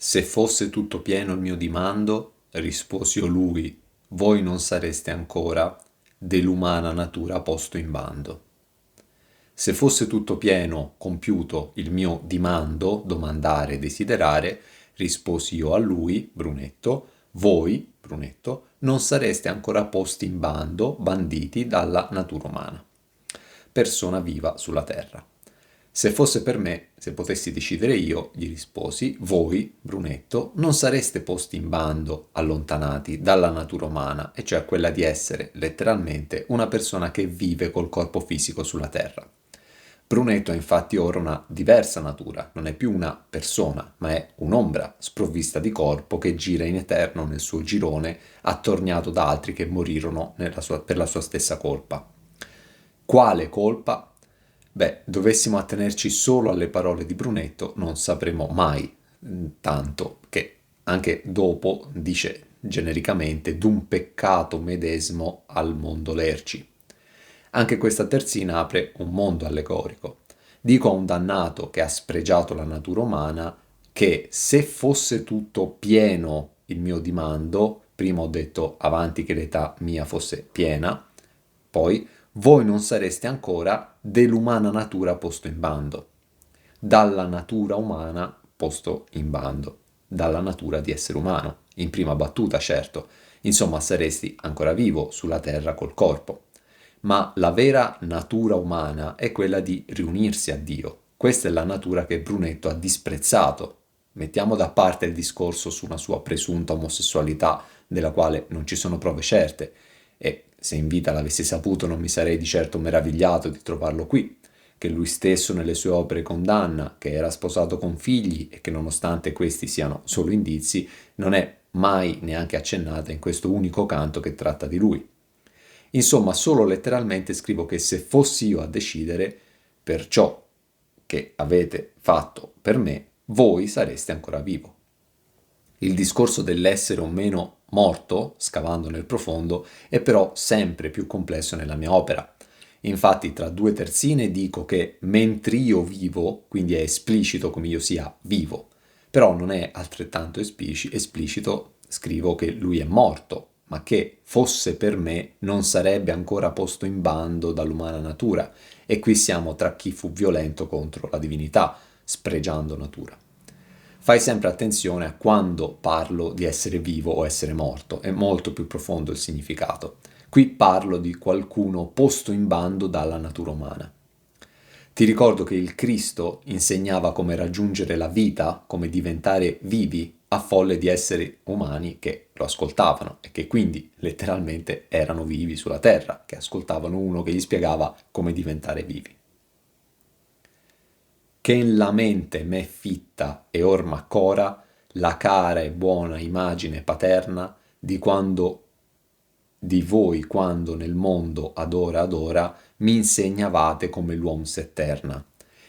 Se fosse tutto pieno il mio dimando, risposio lui, voi non sareste ancora dell'umana natura posto in bando. Se fosse tutto pieno, compiuto il mio dimando, domandare, desiderare, risposi io a lui, Brunetto, voi, Brunetto, non sareste ancora posti in bando, banditi dalla natura umana. Persona viva sulla terra. Se fosse per me, se potessi decidere io, gli risposi, voi, Brunetto, non sareste posti in bando, allontanati dalla natura umana, e cioè quella di essere, letteralmente, una persona che vive col corpo fisico sulla terra. Brunetto ha infatti ora una diversa natura, non è più una persona, ma è un'ombra sprovvista di corpo che gira in eterno nel suo girone, attorniato da altri che morirono per la sua stessa colpa. Quale colpa? Beh, dovessimo attenerci solo alle parole di Brunetto, non sapremo mai, tanto che anche dopo dice genericamente d'un peccato medesimo al mondo lerci. Anche questa terzina apre un mondo allegorico. Dico a un dannato che ha spregiato la natura umana che se fosse tutto pieno il mio dimando, prima ho detto avanti che l'età mia fosse piena, poi voi non sareste ancora dell'umana natura posto in bando, dalla natura umana posto in bando, dalla natura di essere umano, in prima battuta certo, insomma saresti ancora vivo sulla terra col corpo. Ma la vera natura umana è quella di riunirsi a Dio. Questa è la natura che Brunetto ha disprezzato. Mettiamo da parte il discorso su una sua presunta omosessualità, della quale non ci sono prove certe, e se in vita l'avessi saputo non mi sarei di certo meravigliato di trovarlo qui, che lui stesso nelle sue opere condanna, che era sposato con figli e che nonostante questi siano solo indizi, non è mai neanche accennata in questo unico canto che tratta di lui. Insomma, solo letteralmente scrivo che se fossi io a decidere per ciò che avete fatto per me, voi sareste ancora vivo. Il discorso dell'essere o meno morto, scavando nel profondo, è però sempre più complesso nella mia opera. Infatti, tra due terzine dico che mentre io vivo, quindi è esplicito come io sia vivo, però non è altrettanto esplicito, scrivo che lui è morto, ma che fosse per me non sarebbe ancora posto in bando dall'umana natura, e qui siamo tra chi fu violento contro la divinità, spregiando natura. Fai sempre attenzione a quando parlo di essere vivo o essere morto, è molto più profondo il significato. Qui parlo di qualcuno posto in bando dalla natura umana. Ti ricordo che il Cristo insegnava come raggiungere la vita, come diventare vivi a folle di esseri umani che lo ascoltavano e che quindi letteralmente erano vivi sulla terra, che ascoltavano uno che gli spiegava come diventare vivi. Che in la mente m'è fitta e or m'accora la cara e buona immagine paterna di quando di voi quando nel mondo ad ora mi insegnavate come l'uom s'etterna,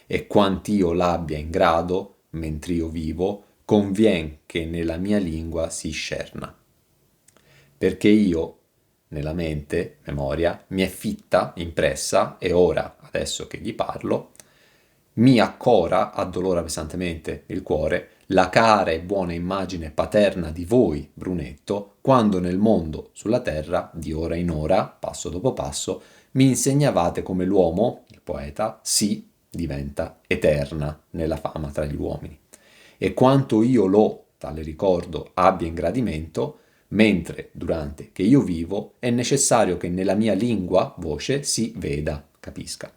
e quant'io l'abbia in grado, mentr'io vivo, convien che nella mia lingua si scerna. Perché io, nella mente, memoria, mi è fitta, impressa, e ora, adesso che gli parlo, mi accora, addolora pesantemente il cuore, la cara e buona immagine paterna di voi, Brunetto, quando nel mondo, sulla terra, di ora in ora, passo dopo passo, mi insegnavate come l'uomo, il poeta, si diventa eterna nella fama tra gli uomini. E quanto io lo, tale ricordo, abbia in gradimento, mentre durante che io vivo è necessario che nella mia lingua, voce, si veda, capisca.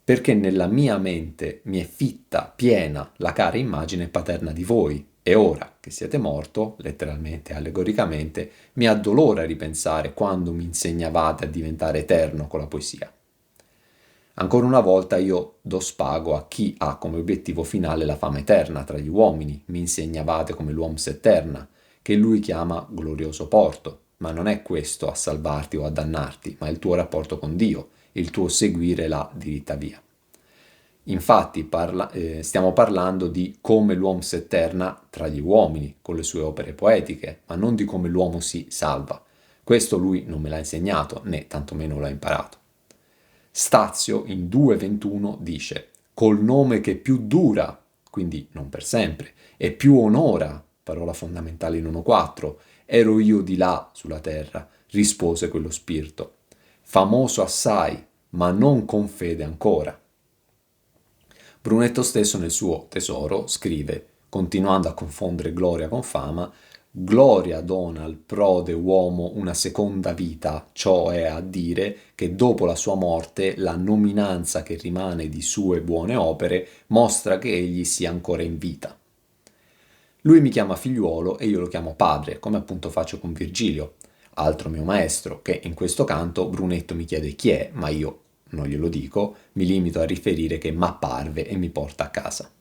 Perché nella mia mente mi è fitta, piena, la cara immagine paterna di voi, e ora che siete morto, letteralmente e allegoricamente, mi addolora ripensare quando mi insegnavate a diventare eterno con la poesia. Ancora una volta io do spago a chi ha come obiettivo finale la fama eterna tra gli uomini, mi insegnavate come l'uom s'eterna, che lui chiama glorioso porto, ma non è questo a salvarti o a dannarti, ma il tuo rapporto con Dio, il tuo seguire la diritta via. Infatti stiamo parlando di come l'uomo si eterna tra gli uomini con le sue opere poetiche, ma non di come l'uomo si salva. Questo lui non me l'ha insegnato, né tantomeno l'ha imparato. Stazio in 2.21 dice: col nome che più dura, quindi non per sempre, e più onora, parola fondamentale in 1.4, ero io di là sulla terra, rispose quello spirito, famoso assai, ma non con fede ancora. Brunetto stesso nel suo Tesoro scrive, continuando a confondere gloria con fama, gloria dona al prode uomo una seconda vita, ciò è a dire che dopo la sua morte la nominanza che rimane di sue buone opere mostra che egli sia ancora in vita. Lui mi chiama figliuolo e io lo chiamo padre, come appunto faccio con Virgilio, altro mio maestro, che in questo canto Brunetto mi chiede chi è, ma io non glielo dico, mi limito a riferire che m'apparve e mi porta a casa.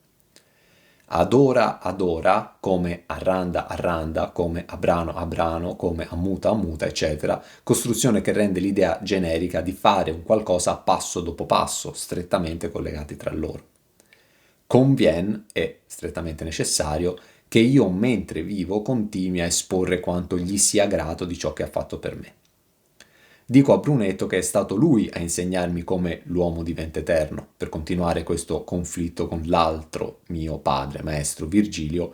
Adora, adora, come arranda, arranda, come abrano, abrano, come ammuta, ammuta, eccetera, costruzione che rende l'idea generica di fare un qualcosa passo dopo passo, strettamente collegati tra loro. Convien, è strettamente necessario, che io mentre vivo continui a esporre quanto gli sia grato di ciò che ha fatto per me. Dico a Brunetto che è stato lui a insegnarmi come l'uomo diventa eterno, per continuare questo conflitto con l'altro mio padre, maestro Virgilio.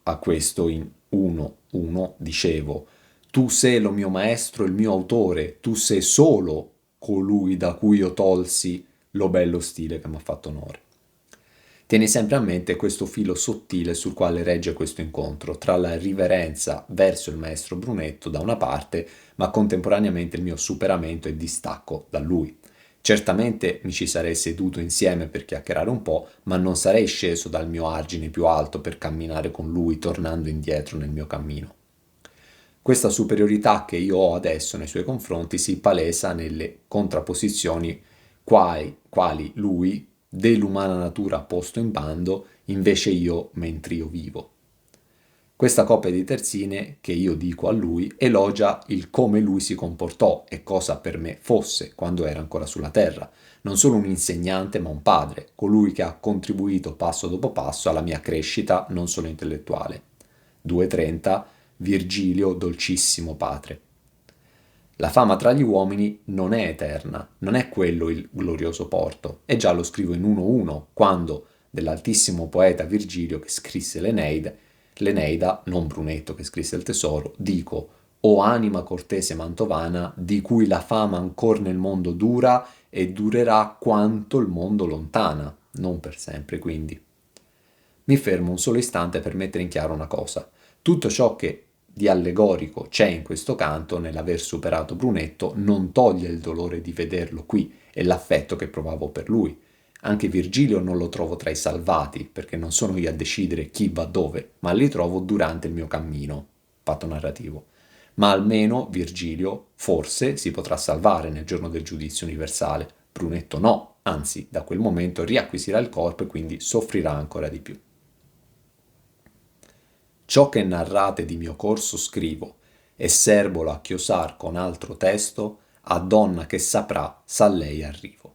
A questo in 1.1 dicevo, tu sei lo mio maestro, il mio autore, tu sei solo colui da cui io tolsi lo bello stile che mi ha fatto onore. Tieni sempre a mente questo filo sottile sul quale regge questo incontro, tra la riverenza verso il maestro Brunetto da una parte, ma contemporaneamente il mio superamento e distacco da lui. Certamente mi ci sarei seduto insieme per chiacchierare un po', ma non sarei sceso dal mio argine più alto per camminare con lui, tornando indietro nel mio cammino. Questa superiorità che io ho adesso nei suoi confronti si palesa nelle contrapposizioni quali lui, dell'umana natura posto in bando, invece io mentre io vivo. Questa coppia di terzine, che io dico a lui, elogia il come lui si comportò e cosa per me fosse quando era ancora sulla terra, non solo un insegnante ma un padre, colui che ha contribuito passo dopo passo alla mia crescita non solo intellettuale. 2.30 Virgilio, dolcissimo padre. La fama tra gli uomini non è eterna, non è quello il glorioso porto, e già lo scrivo in 1.1, quando dell'altissimo poeta Virgilio che scrisse l'Eneida, non Brunetto che scrisse il Tesoro, dico, o anima cortese mantovana, di cui la fama ancor nel mondo dura e durerà quanto il mondo lontana, non per sempre quindi. Mi fermo un solo istante per mettere in chiaro una cosa. Tutto ciò che di allegorico c'è in questo canto, nell'aver superato Brunetto, non toglie il dolore di vederlo qui e l'affetto che provavo per lui. Anche Virgilio non lo trovo tra i salvati, perché non sono io a decidere chi va dove, ma li trovo durante il mio cammino, patto narrativo. Ma almeno Virgilio, forse, si potrà salvare nel giorno del giudizio universale. Brunetto no, anzi, da quel momento riacquisirà il corpo e quindi soffrirà ancora di più. Ciò che narrate di mio corso scrivo, e serbolo a chiosar con altro testo, a donna che saprà, sa lei arrivo.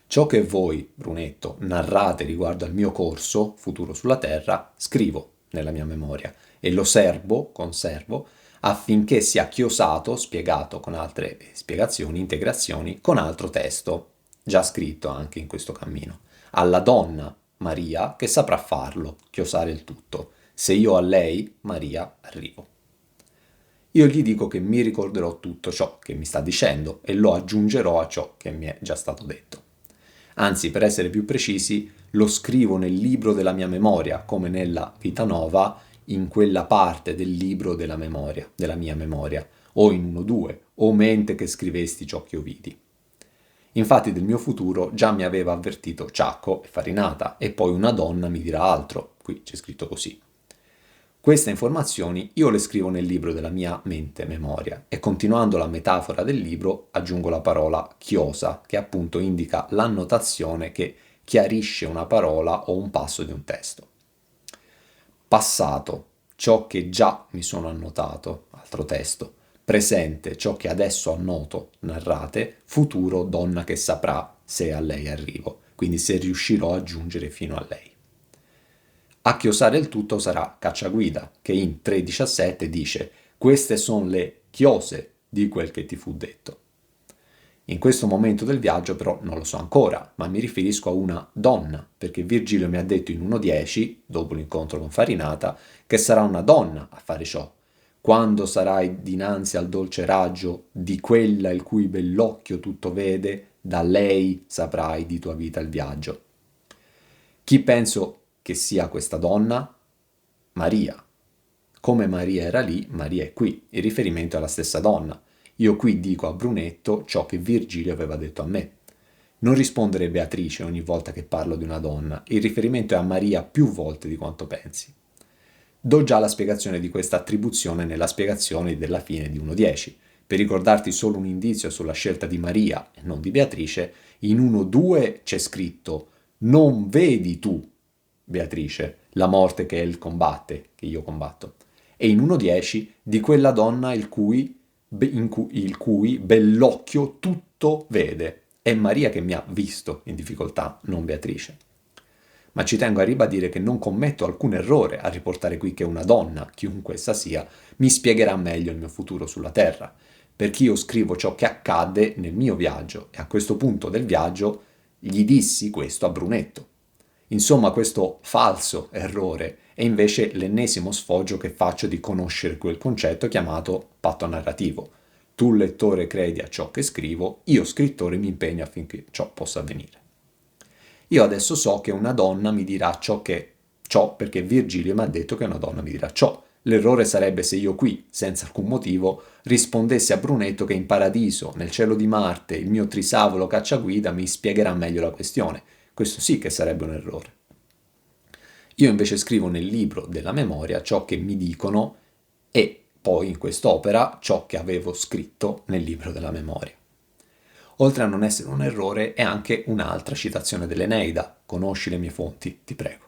Ciò che voi, Brunetto, narrate riguardo al mio corso, futuro sulla terra, scrivo nella mia memoria, e lo conservo, affinché sia chiosato, spiegato con altre spiegazioni, integrazioni, con altro testo, già scritto anche in questo cammino, alla donna, Maria, che saprà farlo, chiosare il tutto. Se io a lei, Maria, arrivo. Io gli dico che mi ricorderò tutto ciò che mi sta dicendo e lo aggiungerò a ciò che mi è già stato detto. Anzi, per essere più precisi, lo scrivo nel libro della mia memoria, come nella Vita Nova, in quella parte del libro della memoria, della mia memoria, o in 1-2, o mente che scrivesti ciò che io vidi. Infatti del mio futuro già mi aveva avvertito Ciacco e Farinata, e poi una donna mi dirà altro, qui c'è scritto così. Queste informazioni io le scrivo nel libro della mia mente memoria e continuando la metafora del libro aggiungo la parola chiosa che appunto indica l'annotazione che chiarisce una parola o un passo di un testo. Passato, ciò che già mi sono annotato, altro testo. Presente, ciò che adesso annoto, narrate. Futuro, donna che saprà se a lei arrivo, quindi se riuscirò a giungere fino a lei. A chiosare il tutto sarà Cacciaguida, che in 3.17 dice «Queste sono le chiose di quel che ti fu detto». In questo momento del viaggio però non lo so ancora, ma mi riferisco a una donna, perché Virgilio mi ha detto in 1.10, dopo l'incontro con Farinata, che sarà una donna a fare ciò. Quando sarai dinanzi al dolce raggio di quella il cui bell'occhio tutto vede, da lei saprai di tua vita il viaggio. Chi penso che sia questa donna? Maria. Come Maria era lì, Maria è qui. Il riferimento è alla stessa donna. Io qui dico a Brunetto ciò che Virgilio aveva detto a me. Non rispondere Beatrice ogni volta che parlo di una donna. Il riferimento è a Maria più volte di quanto pensi. Do già la spiegazione di questa attribuzione nella spiegazione della fine di 1.10. Per ricordarti solo un indizio sulla scelta di Maria e non di Beatrice, in 1.2 c'è scritto non vedi tu, Beatrice, la morte che il combatte, che io combatto. E in 1.10 di quella donna il cui bell'occhio tutto vede. È Maria che mi ha visto in difficoltà, non Beatrice. Ma ci tengo a ribadire che non commetto alcun errore a riportare qui che una donna, chiunque essa sia, mi spiegherà meglio il mio futuro sulla Terra, perché io scrivo ciò che accadde nel mio viaggio e a questo punto del viaggio gli dissi questo a Brunetto. Insomma, questo falso errore è invece l'ennesimo sfoggio che faccio di conoscere quel concetto chiamato patto narrativo. Tu lettore credi a ciò che scrivo, io scrittore mi impegno affinché ciò possa avvenire. Io adesso so che una donna mi dirà ciò perché Virgilio mi ha detto che una donna mi dirà ciò. L'errore sarebbe se io qui, senza alcun motivo, rispondessi a Brunetto che in paradiso, nel cielo di Marte, il mio trisavolo cacciaguida mi spiegherà meglio la questione. Questo sì che sarebbe un errore. Io invece scrivo nel libro della memoria ciò che mi dicono e poi in quest'opera ciò che avevo scritto nel libro della memoria. Oltre a non essere un errore, è anche un'altra citazione dell'Eneida. Conosci le mie fonti, ti prego.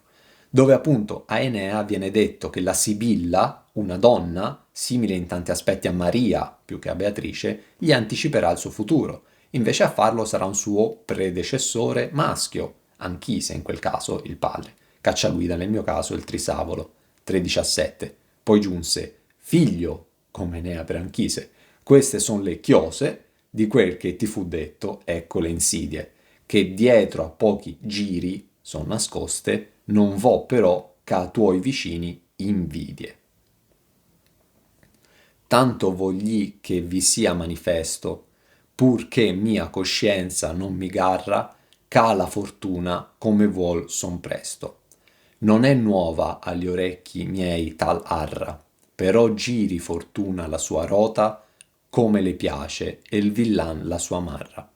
Dove appunto a Enea viene detto che la Sibilla, una donna, simile in tanti aspetti a Maria più che a Beatrice, gli anticiperà il suo futuro. Invece a farlo sarà un suo predecessore maschio, Anchise in quel caso il padre, Cacciaguida nel mio caso il Trisavolo, 3,17. Poi giunse figlio, come Enea per Anchise. Queste sono le chiose di quel che ti fu detto, ecco le insidie, che dietro a pochi giri son nascoste, non vo però ch'a tuoi vicini invidie. Tanto vogli che vi sia manifesto, purché mia coscienza non mi garra, ch'a la fortuna come vuol son presto. Non è nuova agli orecchi miei tal arra, però giri fortuna la sua rota, come le piace e il villan la sua marra.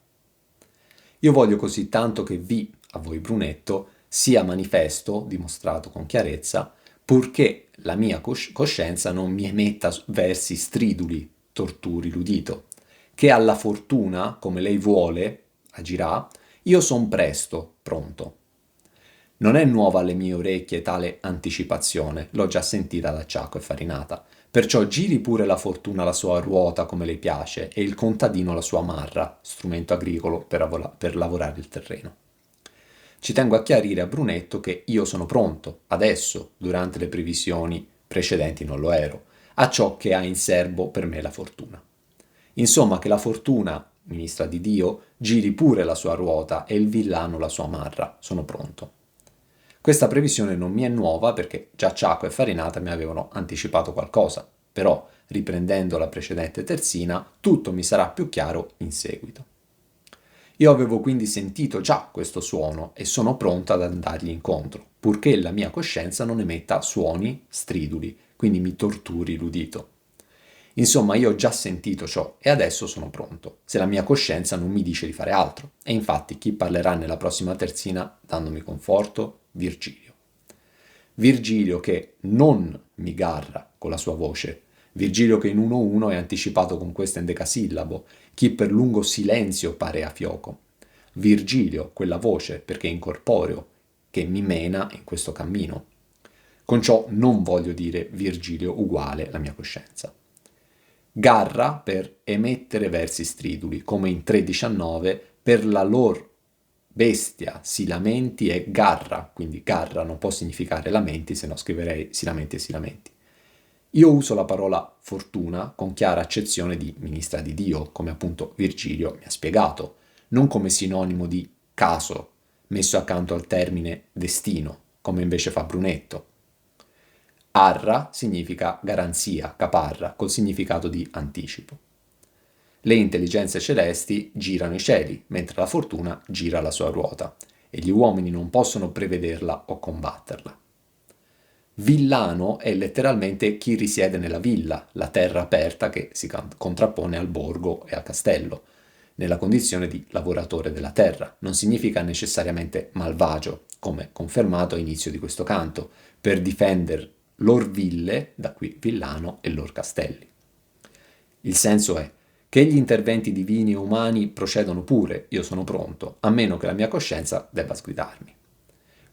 Io voglio così tanto che a voi Brunetto, sia manifesto, dimostrato con chiarezza, purché la mia coscienza non mi emetta versi striduli, torturi l'udito, che alla fortuna, come lei vuole, agirà, io son presto, pronto. Non è nuova alle mie orecchie tale anticipazione, l'ho già sentita da Ciacco e Farinata. Perciò giri pure la fortuna la sua ruota come le piace e il contadino la sua marra, strumento agricolo per lavorare il terreno. Ci tengo a chiarire a Brunetto che io sono pronto, adesso, durante le previsioni precedenti non lo ero, a ciò che ha in serbo per me la fortuna. Insomma, che la fortuna, ministra di Dio, giri pure la sua ruota e il villano la sua marra, sono pronto. Questa previsione non mi è nuova perché già Ciacco e Farinata mi avevano anticipato qualcosa, però, riprendendo la precedente terzina, tutto mi sarà più chiaro in seguito. Io avevo quindi sentito già questo suono e sono pronto ad andargli incontro, purché la mia coscienza non emetta suoni striduli, quindi mi torturi l'udito. Insomma, io ho già sentito ciò e adesso sono pronto, se la mia coscienza non mi dice di fare altro. E infatti chi parlerà nella prossima terzina dandomi conforto? Virgilio. Virgilio che non mi garra con la sua voce. Virgilio che in 1-1 è anticipato con questo endecasillabo. Chi per lungo silenzio pare a fioco. Virgilio, quella voce, perché è incorporeo, che mi mena in questo cammino. Con ciò non voglio dire Virgilio uguale la mia coscienza. Garra per emettere versi striduli, come in 3,19 per la lor bestia si lamenti è garra, quindi garra non può significare lamenti, se no scriverei si lamenti e si lamenti. Io uso la parola fortuna con chiara accezione di ministra di Dio, come appunto Virgilio mi ha spiegato, non come sinonimo di caso, messo accanto al termine destino, come invece fa Brunetto. Arra significa garanzia, caparra, col significato di anticipo. Le intelligenze celesti girano i cieli, mentre la fortuna gira la sua ruota, e gli uomini non possono prevederla o combatterla. Villano è letteralmente chi risiede nella villa, la terra aperta che si contrappone al borgo e al castello, nella condizione di lavoratore della terra. Non significa necessariamente malvagio, come confermato all'inizio di questo canto, per difendere lor ville, da qui villano, e lor castelli. Il senso è che gli interventi divini e umani procedono pure, io sono pronto, a meno che la mia coscienza debba sgridarmi.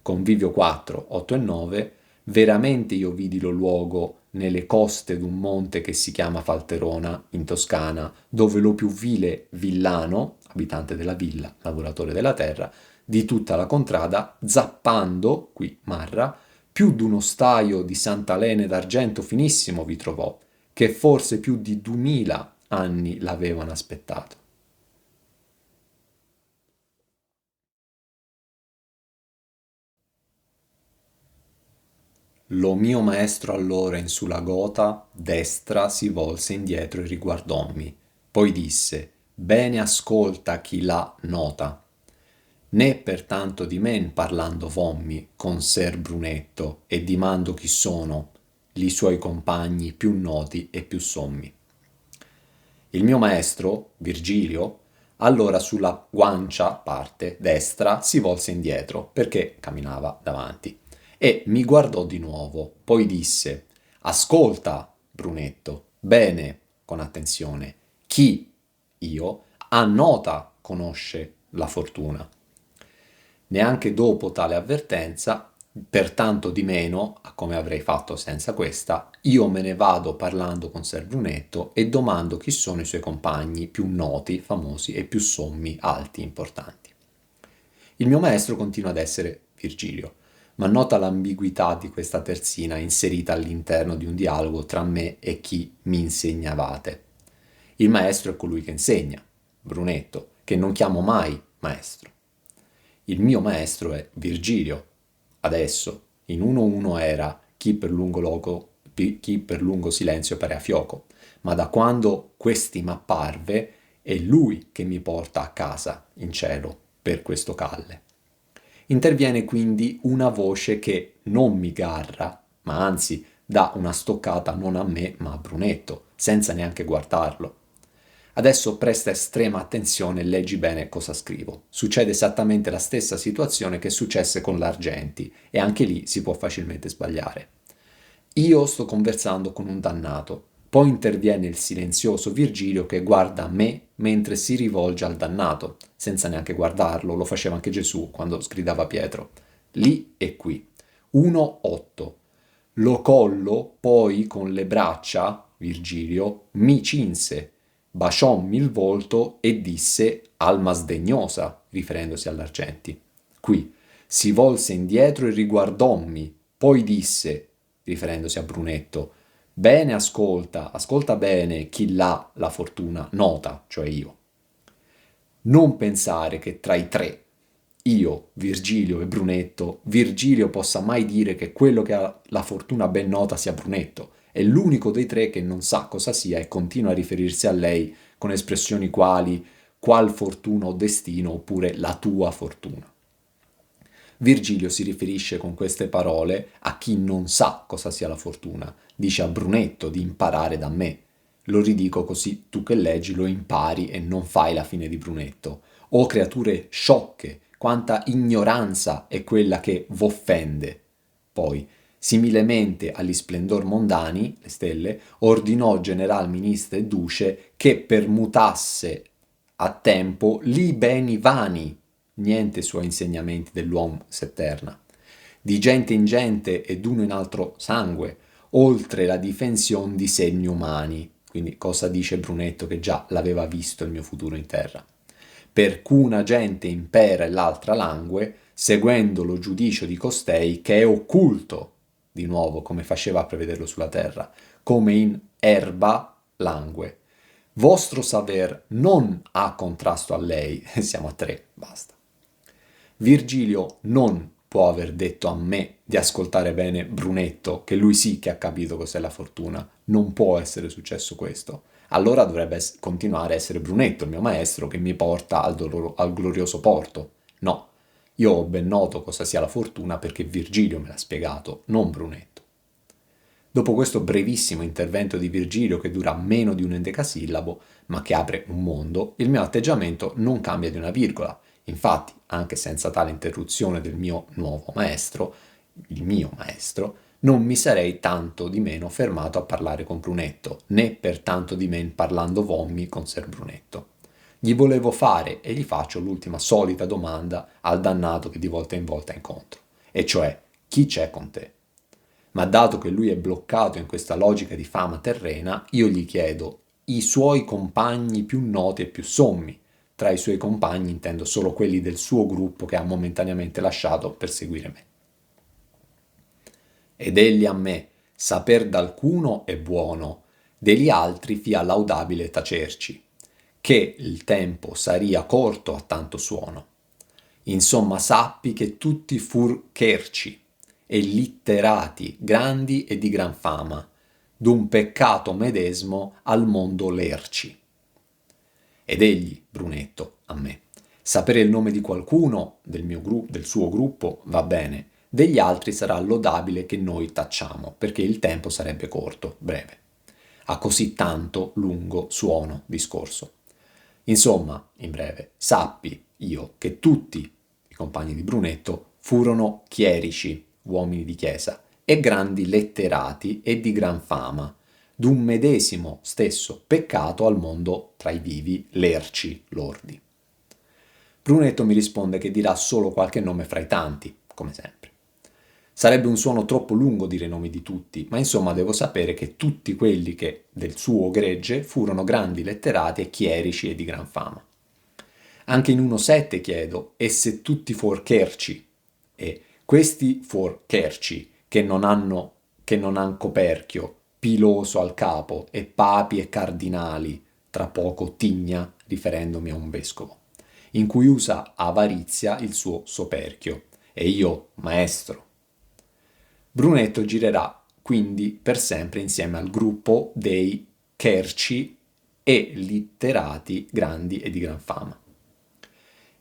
Convivio 4, 8 e 9, veramente io vidi lo luogo nelle coste d'un monte che si chiama Falterona, in Toscana, dove lo più vile villano, abitante della villa, lavoratore della terra, di tutta la contrada, zappando, qui Marra, più d'uno staio di santalene d'argento finissimo vi trovò, che forse più di 2000 anni l'avevano aspettato. Lo mio maestro allora in sulla gota destra si volse indietro e riguardommi, poi disse, bene ascolta chi l'ha nota. Né pertanto di men parlando vommi con ser Brunetto e dimando chi sono li suoi compagni più noti e più sommi. Il mio maestro, Virgilio, allora sulla guancia, parte destra, si volse indietro perché camminava davanti e mi guardò di nuovo, poi disse, ascolta, Brunetto, bene, con attenzione, chi, io, a nota conosce la fortuna. Neanche dopo tale avvertenza, pertanto di meno, a come avrei fatto senza questa, io me ne vado parlando con Ser Brunetto e domando chi sono i suoi compagni più noti, famosi e più sommi, alti, importanti. Il mio maestro continua ad essere Virgilio, ma nota l'ambiguità di questa terzina inserita all'interno di un dialogo tra me e chi mi insegnavate. Il maestro è colui che insegna, Brunetto, che non chiamo mai maestro. Il mio maestro è Virgilio. Adesso, in 1-1 era chi per lungo silenzio parea fioco, ma da quando questi m'apparve è lui che mi porta a casa, in cielo, per questo calle. Interviene quindi una voce che non mi garra, ma anzi dà una stoccata non a me ma a Brunetto, senza neanche guardarlo. Adesso presta estrema attenzione e leggi bene cosa scrivo. Succede esattamente la stessa situazione che successe con l'Argenti e anche lì si può facilmente sbagliare. Io sto conversando con un dannato, poi interviene il silenzioso Virgilio che guarda me mentre si rivolge al dannato, senza neanche guardarlo, lo faceva anche Gesù quando sgridava Pietro. Lì e qui. 1-8. Lo collo, poi con le braccia, Virgilio, mi cinse, baciommi il volto e disse alma sdegnosa, riferendosi all'Argenti. Qui si volse indietro e riguardommi, poi disse, riferendosi a Brunetto, bene ascolta, ascolta bene chi l'ha la fortuna nota, cioè io. Non pensare che tra i tre, io, Virgilio e Brunetto, Virgilio possa mai dire che quello che ha la fortuna ben nota sia Brunetto. È l'unico dei tre che non sa cosa sia e continua a riferirsi a lei con espressioni quali qual fortuna o destino oppure la tua fortuna. Virgilio si riferisce con queste parole a chi non sa cosa sia la fortuna. Dice a Brunetto di imparare da me. Lo ridico così tu che leggi lo impari e non fai la fine di Brunetto. O creature sciocche, quanta ignoranza è quella che v'offende. Poi, similemente agli splendor mondani, le stelle, ordinò general ministro e duce che permutasse a tempo li beni vani, niente suoi insegnamenti dell'uomo s'eterna, di gente in gente ed uno in altro sangue, oltre la difensione di segni umani. Quindi cosa dice Brunetto che già l'aveva visto il mio futuro in terra? Per cuna gente impera e l'altra langue, seguendo lo giudicio di costei che è occulto, di nuovo come faceva a prevederlo sulla terra, come in erba langue. Vostro saver non ha contrasto a lei, siamo a tre, basta. Virgilio non può aver detto a me di ascoltare bene Brunetto, che lui sì che ha capito cos'è la fortuna. Non può essere successo questo. Allora dovrebbe continuare a essere Brunetto, il mio maestro, che mi porta al glorioso porto. No, io ho ben noto cosa sia la fortuna perché Virgilio me l'ha spiegato, non Brunetto. Dopo questo brevissimo intervento di Virgilio che dura meno di un endecasillabo, ma che apre un mondo, il mio atteggiamento non cambia di una virgola. Infatti, anche senza tale interruzione del mio nuovo maestro, il mio maestro, non mi sarei tanto di meno fermato a parlare con Brunetto, né per tanto di men parlando vommi con Ser Brunetto. Gli volevo fare e gli faccio l'ultima solita domanda al dannato che di volta in volta incontro, e cioè chi c'è con te? Ma dato che lui è bloccato in questa logica di fama terrena, io gli chiedo i suoi compagni più noti e più sommi. Tra i suoi compagni intendo solo quelli del suo gruppo che ha momentaneamente lasciato per seguire me. Ed egli a me, saper d'alcuno è buono, degli altri fia laudabile tacerci, che il tempo saria corto a tanto suono. Insomma sappi che tutti fur cherci, e litterati, grandi e di gran fama, d'un peccato medesmo al mondo lerci. Ed egli, Brunetto, a me, sapere il nome di qualcuno del suo gruppo va bene, degli altri sarà lodabile che noi tacciamo, perché il tempo sarebbe corto, breve. A così tanto lungo suono discorso. Insomma, in breve, sappi io che tutti i compagni di Brunetto furono chierici, uomini di chiesa, e grandi letterati e di gran fama, d'un medesimo stesso peccato al mondo tra i vivi, lerci, lordi. Brunetto mi risponde che dirà solo qualche nome fra i tanti, come sempre. Sarebbe un suono troppo lungo dire i nomi di tutti, ma insomma devo sapere che tutti quelli che del suo gregge furono grandi letterati e chierici e di gran fama. Anche in 1,7 chiedo, e se tutti fuor cherci, e questi fuor cherci, che non han coperchio, piloso al capo, e papi e cardinali, tra poco tigna, riferendomi a un vescovo, in cui usa avarizia il suo soperchio, e io, maestro. Brunetto girerà quindi per sempre insieme al gruppo dei cherci e litterati grandi e di gran fama.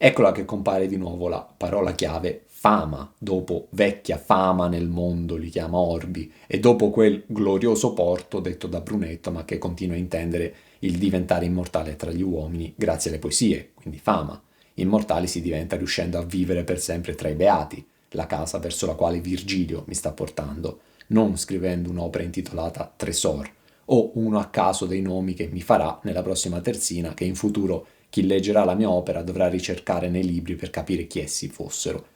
Eccola che compare di nuovo la parola chiave fama, dopo vecchia fama nel mondo, li chiama orbi, e dopo quel glorioso porto detto da Brunetto, ma che continua a intendere il diventare immortale tra gli uomini grazie alle poesie, quindi fama. Immortali si diventa riuscendo a vivere per sempre tra i beati, la casa verso la quale Virgilio mi sta portando, non scrivendo un'opera intitolata Tresor, o uno a caso dei nomi che mi farà nella prossima terzina, che in futuro chi leggerà la mia opera dovrà ricercare nei libri per capire chi essi fossero.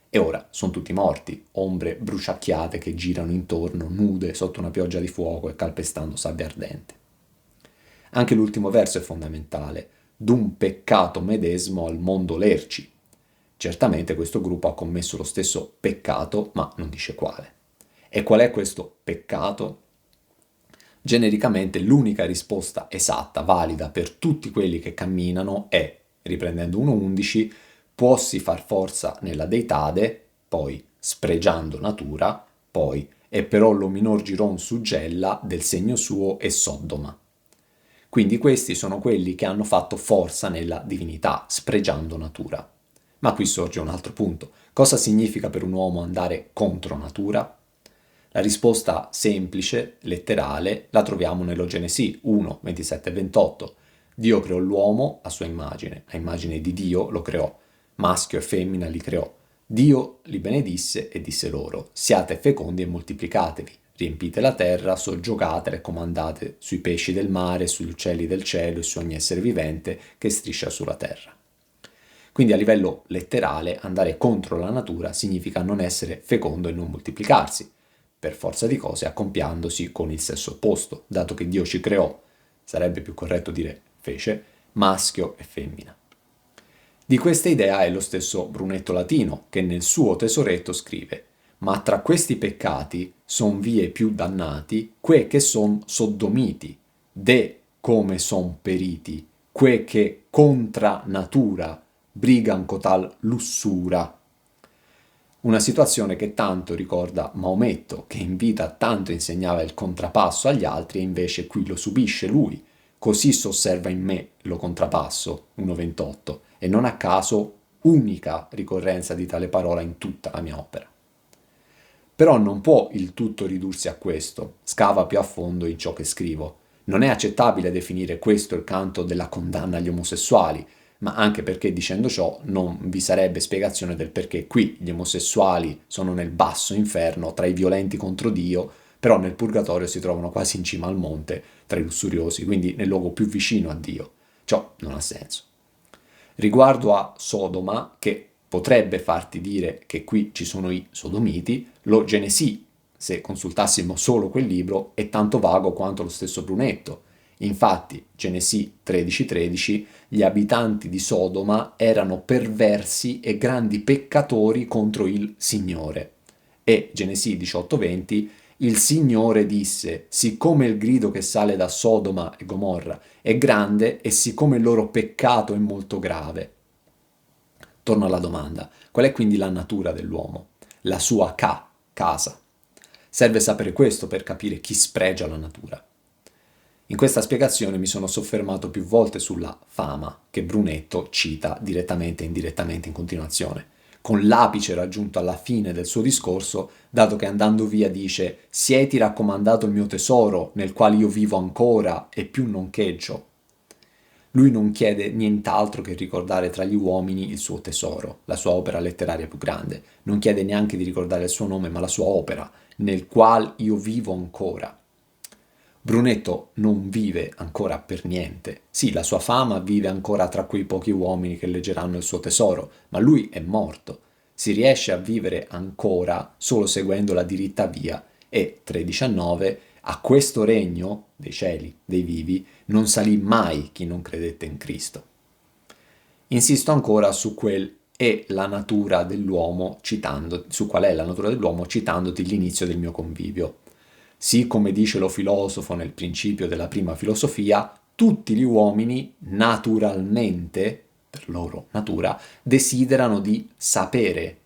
E ora sono tutti morti, ombre bruciacchiate che girano intorno, nude sotto una pioggia di fuoco e calpestando sabbia ardente. Anche l'ultimo verso è fondamentale, d'un peccato medesimo al mondo lerci. Certamente questo gruppo ha commesso lo stesso peccato, ma non dice quale. E qual è questo peccato? Genericamente l'unica risposta esatta, valida per tutti quelli che camminano è, riprendendo 1.11, puossi far forza nella deitade, poi spregiando natura, poi e però lo minor giron suggella del segno suo e Soddoma. Quindi questi sono quelli che hanno fatto forza nella divinità, spregiando natura. Ma qui sorge un altro punto. Cosa significa per un uomo andare contro natura? La risposta semplice, letterale, la troviamo nell'Ogenesi 1, 27 e 28. Dio creò l'uomo a sua immagine, a immagine di Dio lo creò, maschio e femmina li creò. Dio li benedisse e disse loro, siate fecondi e moltiplicatevi, riempite la terra, soggiogatela e comandate sui pesci del mare, sugli uccelli del cielo e su ogni essere vivente che striscia sulla terra. Quindi a livello letterale andare contro la natura significa non essere fecondo e non moltiplicarsi, per forza di cose accompiandosi con il sesso opposto, dato che Dio ci creò, sarebbe più corretto dire fece, maschio e femmina. Di questa idea è lo stesso Brunetto Latino che nel suo tesoretto scrive ma tra questi peccati son vie più dannati que che son soddomiti, de come son periti, que che contra natura brigan cotal lussura. Una situazione che tanto ricorda Maometto, che in vita tanto insegnava il contrappasso agli altri e invece qui lo subisce lui. Così s'osserva in me lo contrappasso, 1.28, e non a caso unica ricorrenza di tale parola in tutta la mia opera. Però non può il tutto ridursi a questo, scava più a fondo in ciò che scrivo. Non è accettabile definire questo il canto della condanna agli omosessuali, ma anche perché dicendo ciò non vi sarebbe spiegazione del perché qui gli omosessuali sono nel basso inferno tra i violenti contro Dio, però nel purgatorio si trovano quasi in cima al monte tra i lussuriosi, quindi nel luogo più vicino a Dio. Ciò non ha senso. Riguardo a Sodoma, che potrebbe farti dire che qui ci sono i sodomiti, lo Genesi, se consultassimo solo quel libro, è tanto vago quanto lo stesso Brunetto. Infatti, Genesi 13:13, gli abitanti di Sodoma erano perversi e grandi peccatori contro il Signore. E Genesi 18:20, il Signore disse, siccome il grido che sale da Sodoma e Gomorra è grande e siccome il loro peccato è molto grave. Torno alla domanda, qual è quindi la natura dell'uomo? La sua casa. Serve sapere questo per capire chi spregia la natura. In questa spiegazione mi sono soffermato più volte sulla fama, che Brunetto cita direttamente e indirettamente in continuazione, con l'apice raggiunto alla fine del suo discorso, dato che andando via dice «Sieti raccomandato il mio tesoro, nel quale io vivo ancora e più non cheggio». Lui non chiede nient'altro che ricordare tra gli uomini il suo tesoro, la sua opera letteraria più grande. Non chiede neanche di ricordare il suo nome, ma la sua opera, nel quale io vivo ancora. Brunetto non vive ancora per niente. Sì, la sua fama vive ancora tra quei pochi uomini che leggeranno il suo tesoro, ma lui è morto. Si riesce a vivere ancora solo seguendo la diritta via e, 3:19, a questo regno dei cieli, dei vivi, non salì mai chi non credette in Cristo. Insisto ancora su quel è la natura dell'uomo, su qual è la natura dell'uomo, citandoti l'inizio del mio convivio. Sì, come dice lo filosofo nel principio della prima filosofia, tutti gli uomini naturalmente, per loro natura, desiderano di sapere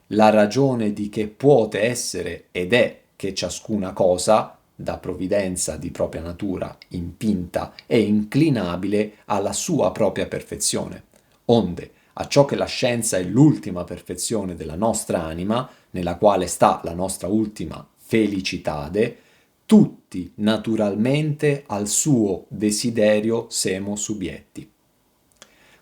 la ragione di che puote essere ed è che ciascuna cosa, da provvidenza di propria natura, impinta e inclinabile alla sua propria perfezione. Onde, a ciò che la scienza è l'ultima perfezione della nostra anima, nella quale sta la nostra ultima felicitade, tutti naturalmente al suo desiderio semo subietti.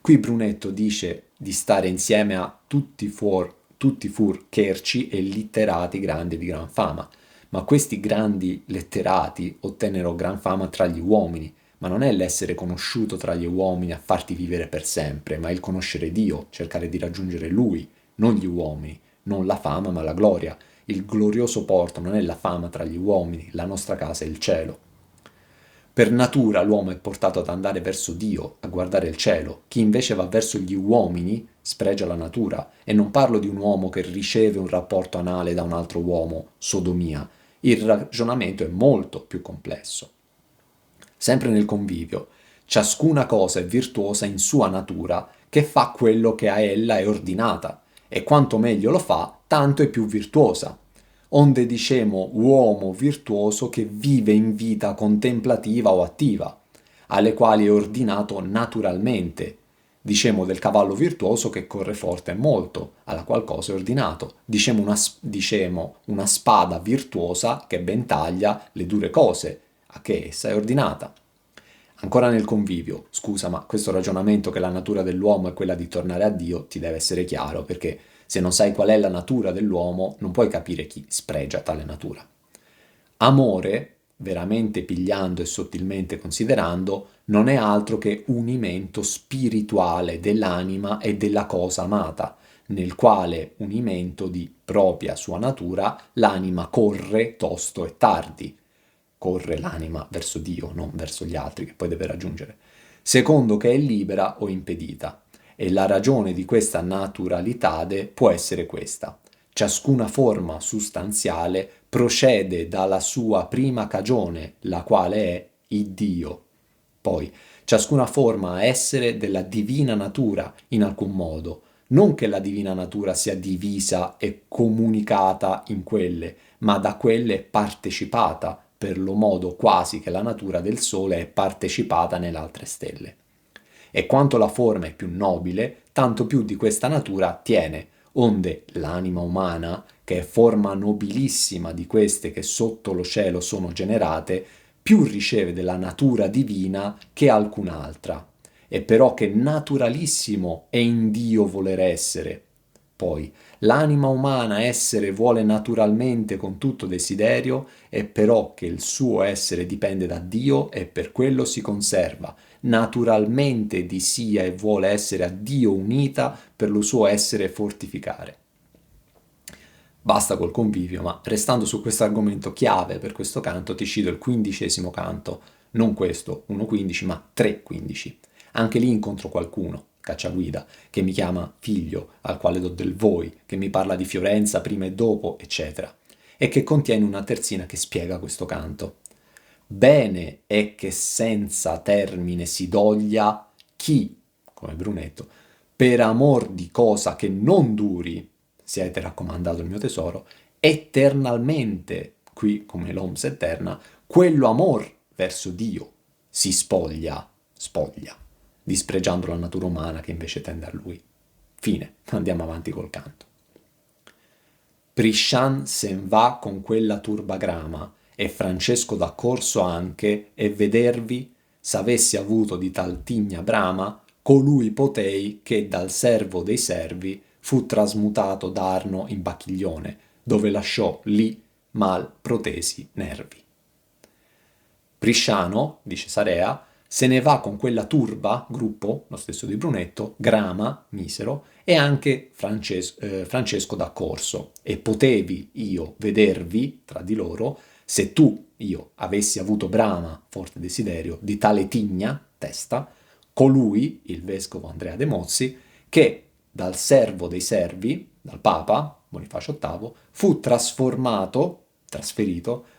Qui Brunetto dice di stare insieme a tutti fur cherci e litterati grandi di gran fama, ma questi grandi letterati ottennero gran fama tra gli uomini, ma non è l'essere conosciuto tra gli uomini a farti vivere per sempre, ma il conoscere Dio, cercare di raggiungere Lui, non gli uomini, non la fama ma la gloria. Il glorioso porto non è la fama tra gli uomini, la nostra casa è il cielo. Per natura l'uomo è portato ad andare verso Dio, a guardare il cielo. Chi invece va verso gli uomini spregia la natura. E non parlo di un uomo che riceve un rapporto anale da un altro uomo, sodomia. Il ragionamento è molto più complesso. Sempre nel convivio, ciascuna cosa è virtuosa in sua natura che fa quello che a ella è ordinata, e quanto meglio lo fa, tanto è più virtuosa. Onde dicemo uomo virtuoso che vive in vita contemplativa o attiva, alle quali è ordinato naturalmente. Dicemo del cavallo virtuoso che corre forte e molto, alla qual cosa è ordinato. Dicemo una spada virtuosa che ben taglia le dure cose, a che essa è ordinata. Ancora nel convivio, scusa, ma questo ragionamento che la natura dell'uomo è quella di tornare a Dio ti deve essere chiaro, perché se non sai qual è la natura dell'uomo, non puoi capire chi spregia tale natura. Amore, veramente pigliando e sottilmente considerando, non è altro che unimento spirituale dell'anima e della cosa amata, nel quale unimento di propria sua natura l'anima corre tosto e tardi. Corre l'anima verso Dio, non verso gli altri che poi deve raggiungere. Secondo che è libera o impedita. E la ragione di questa naturalitade può essere questa. Ciascuna forma sustanziale procede dalla sua prima cagione, la quale è Iddio. Poi, ciascuna forma a essere della divina natura in alcun modo, non che la divina natura sia divisa e comunicata in quelle, ma da quelle partecipata, per lo modo quasi che la natura del Sole è partecipata nelle altre stelle. E quanto la forma è più nobile, tanto più di questa natura tiene, onde l'anima umana, che è forma nobilissima di queste che sotto lo cielo sono generate, più riceve della natura divina che alcun'altra, e però che naturalissimo è in Dio voler essere. Poi, l'anima umana essere vuole naturalmente con tutto desiderio, e però che il suo essere dipende da Dio e per quello si conserva, naturalmente di sia e vuole essere a Dio unita per lo suo essere fortificare. Basta col convivio, ma restando su questo argomento chiave per questo canto, ti cito il 15° canto, non questo 1.15, ma 3.15. Anche lì incontro qualcuno, cacciaguida, che mi chiama figlio, al quale do del voi, che mi parla di Fiorenza prima e dopo, eccetera, e che contiene una terzina che spiega questo canto. Bene è che senza termine si doglia chi, come Brunetto, per amor di cosa che non duri, siete raccomandato il mio tesoro, eternalmente, qui come l'Oms eterna, quello amor verso Dio si spoglia, dispregiando la natura umana che invece tende a lui. Fine, andiamo avanti col canto. Priscian sen va con quella turba grama, e Francesco d'accorso anche, e vedervi, s'avessi avuto di tal tigna brama, colui potei che dal servo dei servi fu trasmutato d'Arno in Bacchiglione, dove lasciò lì mal protesi nervi. Prisciano, di Cesarea, se ne va con quella turba, gruppo, lo stesso di Brunetto, grama, misero, e anche Francesco d'accorso. E potevi io vedervi tra di loro, se tu, io, avessi avuto brama, forte desiderio, di tale tigna, testa, colui, il vescovo Andrea de Mozzi, che dal servo dei servi, dal Papa, Bonifacio VIII, fu trasferito,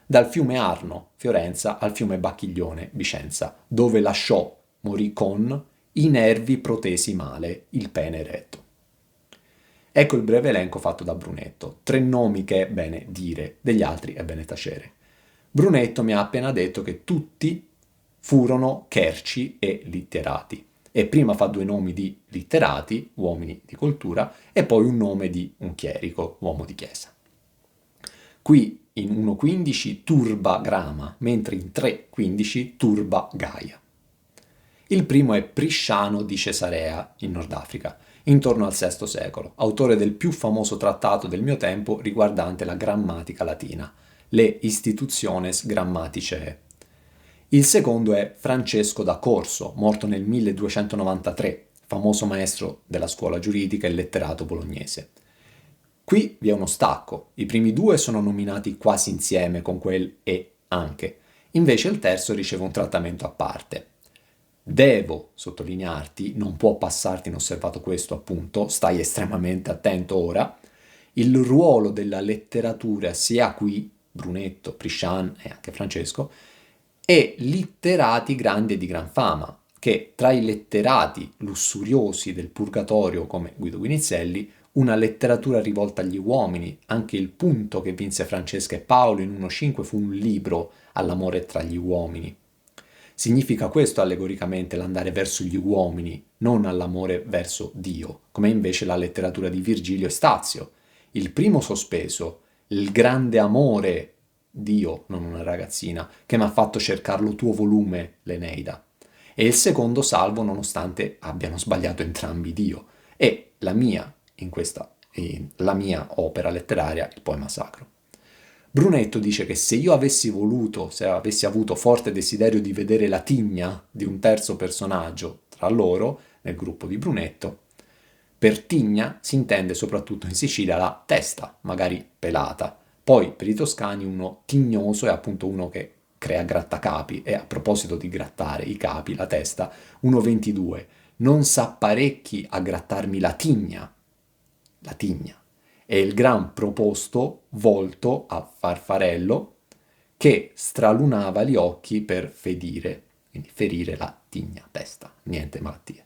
dal fiume Arno, Fiorenza, al fiume Bacchiglione, Vicenza, dove lasciò, morì con, i nervi protesi male, il pene eretto. Ecco il breve elenco fatto da Brunetto, 3 nomi che è bene dire, degli altri è bene tacere. Brunetto mi ha appena detto che tutti furono cherci e litterati, e prima fa 2 nomi di litterati, uomini di cultura, e poi un nome di un chierico, uomo di chiesa. Qui in 1.15 turba Grama, mentre in 3.15 turba Gaia. Il primo è Prisciano di Cesarea, in Nord Africa, intorno al VI secolo, autore del più famoso trattato del mio tempo riguardante la grammatica latina, Le Institutiones Grammaticae. Il secondo è Francesco da Corso, morto nel 1293, famoso maestro della scuola giuridica e letterato bolognese. Qui vi è uno stacco, i primi 2 sono nominati quasi insieme con quel e anche, invece il terzo riceve un trattamento a parte. Devo sottolinearti, non può passarti inosservato questo appunto, stai estremamente attento ora, il ruolo della letteratura sia qui, Brunetto, Priscian e anche Francesco, e litterati grandi e di gran fama, che tra i letterati lussuriosi del purgatorio come Guido Guinizelli, una letteratura rivolta agli uomini, anche il punto che vinse Francesca e Paolo in 1.5 fu un libro all'amore tra gli uomini. Significa questo allegoricamente l'andare verso gli uomini, non all'amore verso Dio, come invece la letteratura di Virgilio e Stazio. Il primo sospeso, il grande amore, Dio, non una ragazzina, che mi ha fatto cercare lo tuo volume, l'Eneida. E il secondo salvo nonostante abbiano sbagliato entrambi Dio. E la mia, la mia opera letteraria, il poema sacro. Brunetto dice che se io avessi voluto, se avessi avuto forte desiderio di vedere la tigna di un terzo personaggio tra loro, nel gruppo di Brunetto, per tigna si intende soprattutto in Sicilia la testa, magari pelata. Poi per i toscani uno tignoso è appunto uno che crea grattacapi, e a proposito di grattare i capi, la testa, 1.22, non s'apparecchi a grattarmi la tigna, e il gran proposto volto a Farfarello che stralunava gli occhi per fedire, quindi ferire la tigna, testa, niente malattie.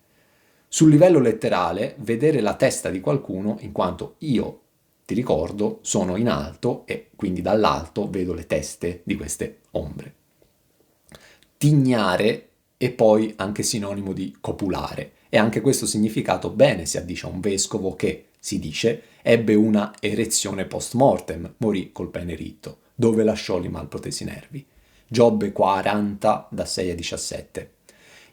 Sul livello letterale, vedere la testa di qualcuno, in quanto io, ti ricordo, sono in alto e quindi dall'alto vedo le teste di queste ombre. Tignare è poi anche sinonimo di copulare, e anche questo significato bene si addice a un vescovo che, si dice, ebbe una erezione post mortem, morì col pene ritto, dove lasciò i malprotesi nervi. Giobbe 40, da 6 a 17.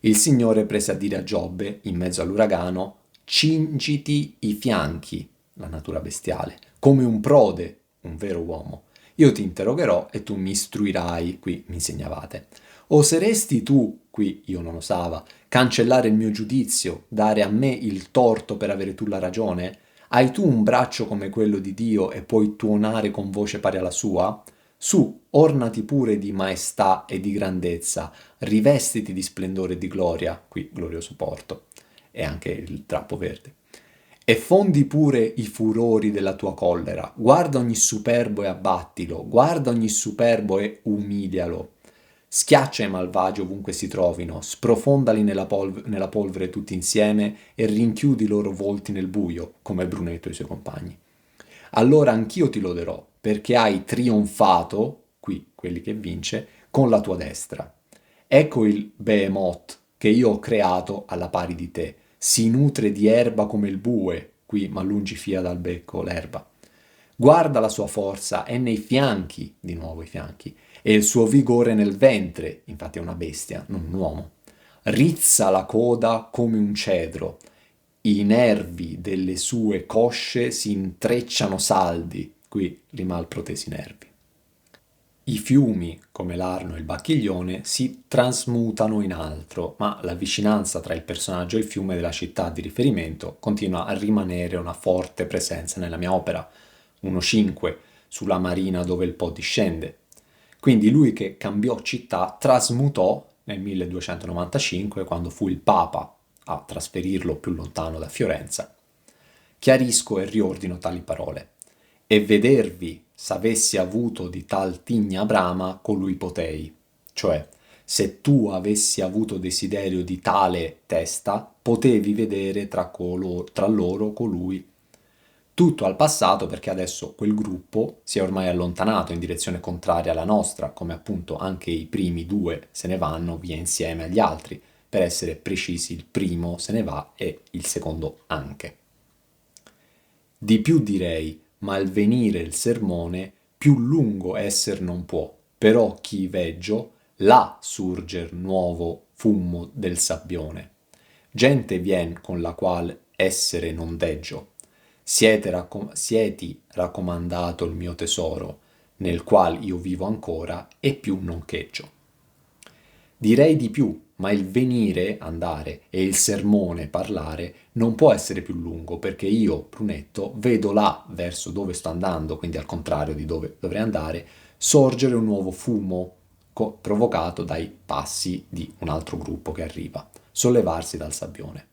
Il Signore prese a dire a Giobbe, in mezzo all'uragano, cingiti i fianchi, la natura bestiale, come un prode, un vero uomo. Io ti interrogherò e tu mi istruirai, qui mi insegnavate. Oseresti tu, qui io non osava, cancellare il mio giudizio, dare a me il torto per avere tu la ragione? Hai tu un braccio come quello di Dio e puoi tuonare con voce pari alla sua? Su, ornati pure di maestà e di grandezza, rivestiti di splendore e di gloria, qui glorioso porto, e anche il drappo verde. E fondi pure i furori della tua collera, guarda ogni superbo e abbattilo, guarda ogni superbo e umilialo. Schiaccia i malvagi ovunque si trovino, sprofondali nella polvere tutti insieme e rinchiudi i loro volti nel buio, come Brunetto e i suoi compagni. Allora anch'io ti loderò, perché hai trionfato, qui quelli che vince, con la tua destra. Ecco il Behemoth che io ho creato alla pari di te, si nutre di erba come il bue, qui ma lungifia dal becco l'erba. Guarda la sua forza, è nei fianchi, di nuovo i fianchi, e il suo vigore nel ventre, infatti è una bestia, non un uomo. Rizza la coda come un cedro, i nervi delle sue cosce si intrecciano saldi, qui i malprotesi nervi. I fiumi, come l'Arno e il Bacchiglione, si trasmutano in altro, ma la vicinanza tra il personaggio e il fiume della città di riferimento continua a rimanere una forte presenza nella mia opera, 1.5, sulla marina dove il Po discende. Quindi lui che cambiò città trasmutò nel 1295, quando fu il Papa a trasferirlo più lontano da Fiorenza. Chiarisco e riordino tali parole. E vedervi, s'avessi avuto di tal tigna brama, colui potei. Cioè, se tu avessi avuto desiderio di tale testa, potevi vedere tra loro colui. Tutto al passato perché adesso quel gruppo si è ormai allontanato in direzione contraria alla nostra, come appunto anche i primi due se ne vanno via insieme agli altri. Per essere precisi, il primo se ne va e il secondo anche. Di più direi, ma il venire il sermone più lungo esser non può, però chi veggio, là surger nuovo fumo del sabbione. Gente vien con la qual essere non deggio. Sieti raccomandato il mio tesoro, nel qual io vivo ancora e più non cheggio. Direi di più, ma il venire, andare, e il sermone, parlare, non può essere più lungo, perché io, Brunetto, vedo là, verso dove sto andando, quindi al contrario di dove dovrei andare, sorgere un nuovo fumo provocato dai passi di un altro gruppo che arriva, sollevarsi dal sabbione.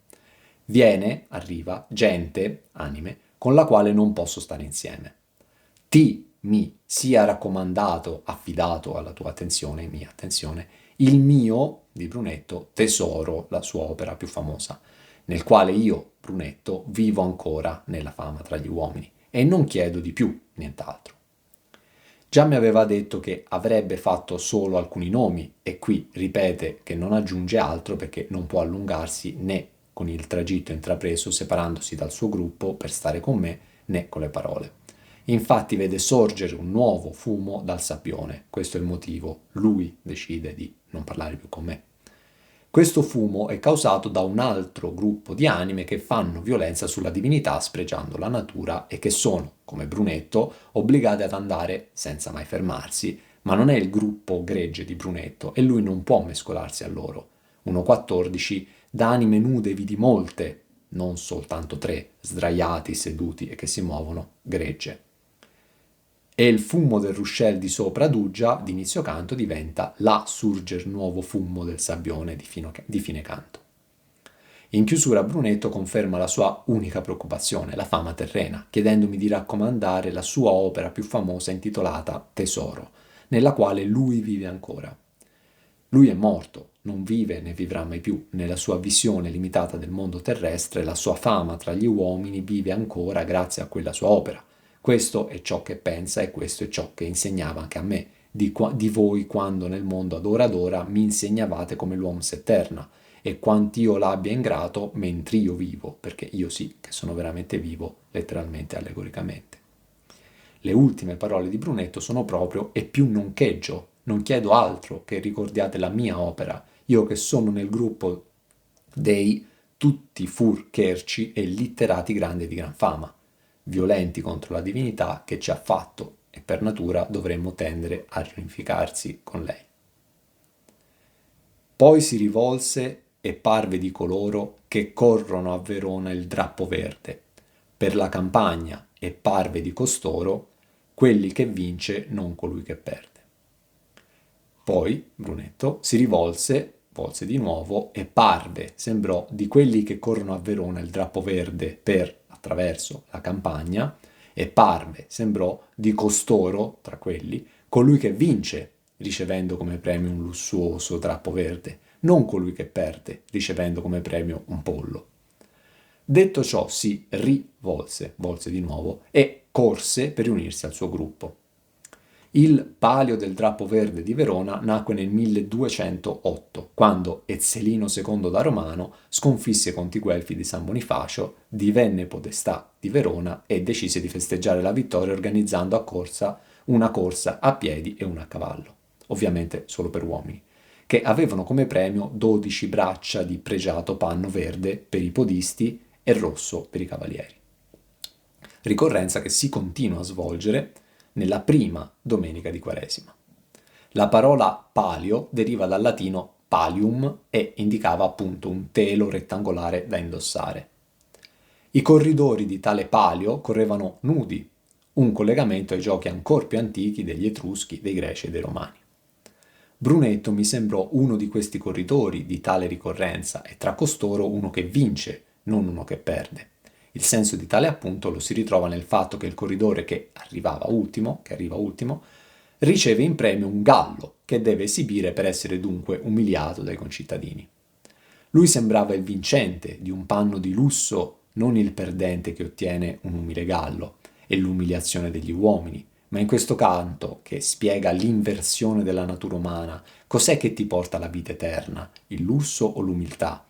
Viene, arriva, gente, anime, con la quale non posso stare insieme. Ti mi sia raccomandato, affidato alla tua attenzione, mia attenzione, il mio, di Brunetto, tesoro, la sua opera più famosa, nel quale io, Brunetto, vivo ancora nella fama tra gli uomini e non chiedo di più, nient'altro. Già mi aveva detto che avrebbe fatto solo alcuni nomi e qui ripete che non aggiunge altro perché non può allungarsi né con il tragitto intrapreso separandosi dal suo gruppo per stare con me né con le parole. Infatti vede sorgere un nuovo fumo dal sabbione, questo è il motivo, lui decide di non parlare più con me. Questo fumo è causato da un altro gruppo di anime che fanno violenza sulla divinità spregiando la natura e che sono, come Brunetto, obbligate ad andare senza mai fermarsi, ma non è il gruppo gregge di Brunetto e lui non può mescolarsi a loro. 1.14 da anime nude vidi molte, non soltanto 3, sdraiati, seduti e che si muovono, gregge. E il fumo del ruscel di sopra Duggia, di inizio canto, diventa là surger nuovo fumo del sabbione di fine canto. In chiusura Brunetto conferma la sua unica preoccupazione, la fama terrena, chiedendomi di raccomandare la sua opera più famosa intitolata Tesoro, nella quale lui vive ancora. Lui è morto, non vive né vivrà mai più. Nella sua visione limitata del mondo terrestre, la sua fama tra gli uomini vive ancora grazie a quella sua opera. Questo è ciò che pensa e questo è ciò che insegnava anche a me, di voi quando nel mondo ad ora mi insegnavate come l'uomo s'eterna e quant'io l'abbia ingrato mentre io vivo, perché io sì che sono veramente vivo, letteralmente, allegoricamente. Le ultime parole di Brunetto sono proprio e più non cheggio, non chiedo altro che ricordiate la mia opera, io che sono nel gruppo dei tutti fur cherci e litterati grandi di gran fama, violenti contro la divinità che ci ha fatto e per natura dovremmo tendere a riunificarsi con lei. Poi si rivolse e parve di coloro che corrono a Verona il drappo verde, per la campagna e parve di costoro quelli che vince non colui che perde. Poi Brunetto si volse di nuovo e parve, sembrò, di quelli che corrono a Verona il drappo verde per, attraverso la campagna, e parve, sembrò, di costoro, tra quelli, colui che vince, ricevendo come premio un lussuoso drappo verde, non colui che perde, ricevendo come premio un pollo. Detto ciò si volse di nuovo e corse per unirsi al suo gruppo. Il Palio del Drappo Verde di Verona nacque nel 1208, quando Ezzelino II da Romano sconfisse i conti guelfi di San Bonifacio, divenne podestà di Verona e decise di festeggiare la vittoria organizzando una corsa a piedi e una a cavallo, ovviamente solo per uomini, che avevano come premio 12 braccia di pregiato panno verde per i podisti e rosso per i cavalieri. Ricorrenza che si continua a svolgere nella prima domenica di Quaresima. La parola palio deriva dal latino palium e indicava appunto un telo rettangolare da indossare. I corridori di tale palio correvano nudi, un collegamento ai giochi ancor più antichi degli Etruschi, dei Greci e dei Romani. Brunetto mi sembrò uno di questi corridori di tale ricorrenza e tra costoro uno che vince, non uno che perde. Il senso di tale appunto lo si ritrova nel fatto che il corridore che arriva ultimo, riceve in premio un gallo che deve esibire per essere dunque umiliato dai concittadini. Lui sembrava il vincente di un panno di lusso, non il perdente che ottiene un umile gallo e l'umiliazione degli uomini, ma in questo canto che spiega l'inversione della natura umana, cos'è che ti porta alla vita eterna, il lusso o l'umiltà?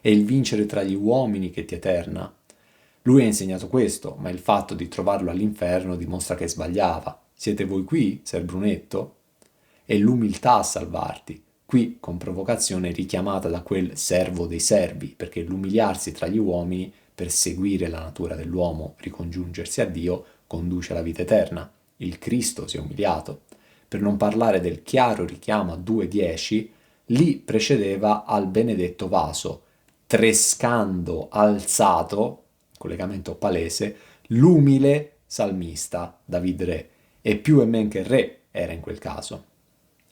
È il vincere tra gli uomini che ti eterna? Lui ha insegnato questo, ma il fatto di trovarlo all'inferno dimostra che sbagliava. Siete voi qui, Ser Brunetto? È l'umiltà a salvarti, qui con provocazione richiamata da quel servo dei servi, perché l'umiliarsi tra gli uomini per seguire la natura dell'uomo, ricongiungersi a Dio, conduce alla vita eterna. Il Cristo si è umiliato. Per non parlare del chiaro richiamo a 2:10, lì precedeva al benedetto vaso, trescando alzato, collegamento palese, l'umile salmista David Re, e più e men che re era in quel caso.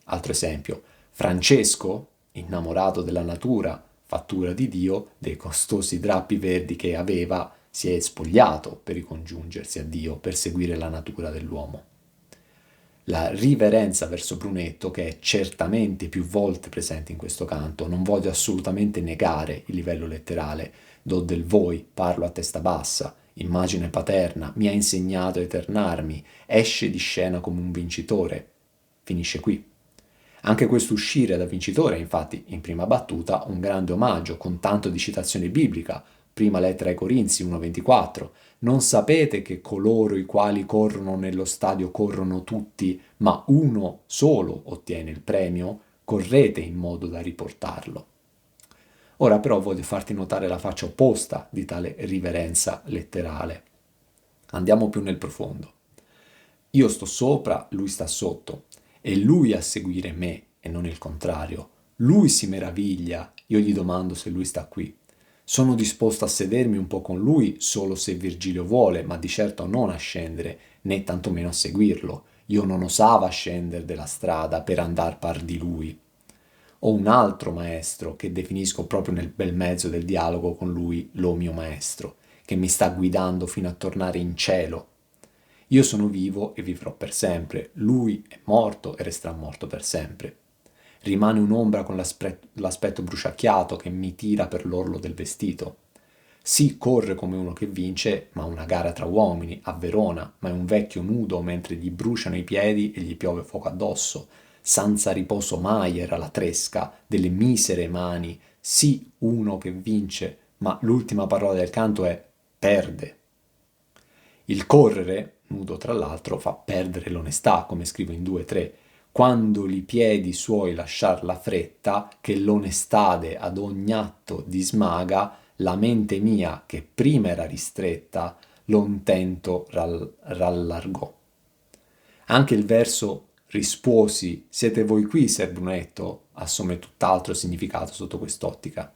Altro esempio, Francesco, innamorato della natura, fattura di Dio, dei costosi drappi verdi che aveva, si è spogliato per ricongiungersi a Dio, per seguire la natura dell'uomo. La riverenza verso Brunetto, che è certamente più volte presente in questo canto, non voglio assolutamente negare il livello letterale, do del voi, parlo a testa bassa, immagine paterna, mi ha insegnato a eternarmi, esce di scena come un vincitore. Finisce qui. Anche questo uscire da vincitore è infatti, in prima battuta, un grande omaggio, con tanto di citazione biblica, prima lettera ai Corinzi 1:24, non sapete che coloro i quali corrono nello stadio corrono tutti, ma uno solo ottiene il premio? Correte in modo da riportarlo. Ora però voglio farti notare la faccia opposta di tale riverenza letterale. Andiamo più nel profondo. Io sto sopra, lui sta sotto, è lui a seguire me e non il contrario. Lui si meraviglia, io gli domando se lui sta qui. Sono disposto a sedermi un po' con lui solo se Virgilio vuole, ma di certo non a scendere, né tantomeno a seguirlo. Io non osava scendere della strada per andar par di lui. o un altro maestro che definisco proprio nel bel mezzo del dialogo con lui lo mio maestro, che mi sta guidando fino a tornare in cielo. Io sono vivo e vivrò per sempre, lui è morto e resterà morto per sempre. Rimane un'ombra con l'aspetto bruciacchiato che mi tira per l'orlo del vestito. Sì, corre come uno che vince, ma una gara tra uomini, a Verona, ma è un vecchio nudo mentre gli bruciano i piedi e gli piove fuoco addosso. Senza riposo mai era la tresca delle misere mani. Sì, uno che vince, ma l'ultima parola del canto è perde. Il correre, nudo tra l'altro, fa perdere l'onestà, come scrivo in 2-3. Quando li piedi suoi lasciar la fretta, che l'onestade ad ogni atto dismaga, la mente mia, che prima era ristretta, l'ontento rallargò. Anche il verso risposi, siete voi qui, Ser Brunetto, assume tutt'altro significato sotto quest'ottica.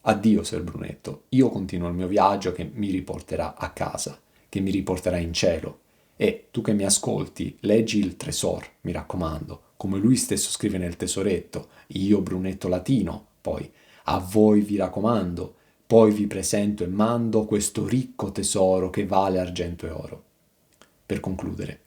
Addio, Ser Brunetto, io continuo il mio viaggio che mi riporterà a casa, che mi riporterà in cielo. E tu che mi ascolti, leggi il Tresor, mi raccomando, come lui stesso scrive nel tesoretto, io Brunetto latino, poi, a voi vi raccomando, poi vi presento e mando questo ricco tesoro che vale argento e oro. Per concludere,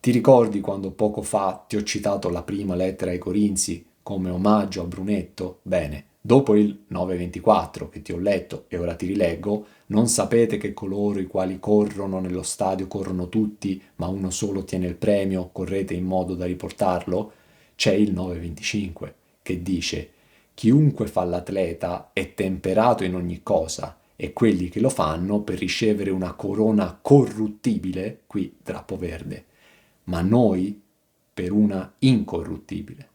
ti ricordi quando poco fa ti ho citato la prima lettera ai Corinzi come omaggio a Brunetto? Bene, dopo il 9:24 che ti ho letto e ora ti rileggo, non sapete che coloro i quali corrono nello stadio corrono tutti, ma uno solo ottiene il premio, correte in modo da riportarlo? C'è il 9:25 che dice: chiunque fa l'atleta è temperato in ogni cosa, e quelli che lo fanno per ricevere una corona corruttibile, qui drappo verde, ma noi per una incorruttibile.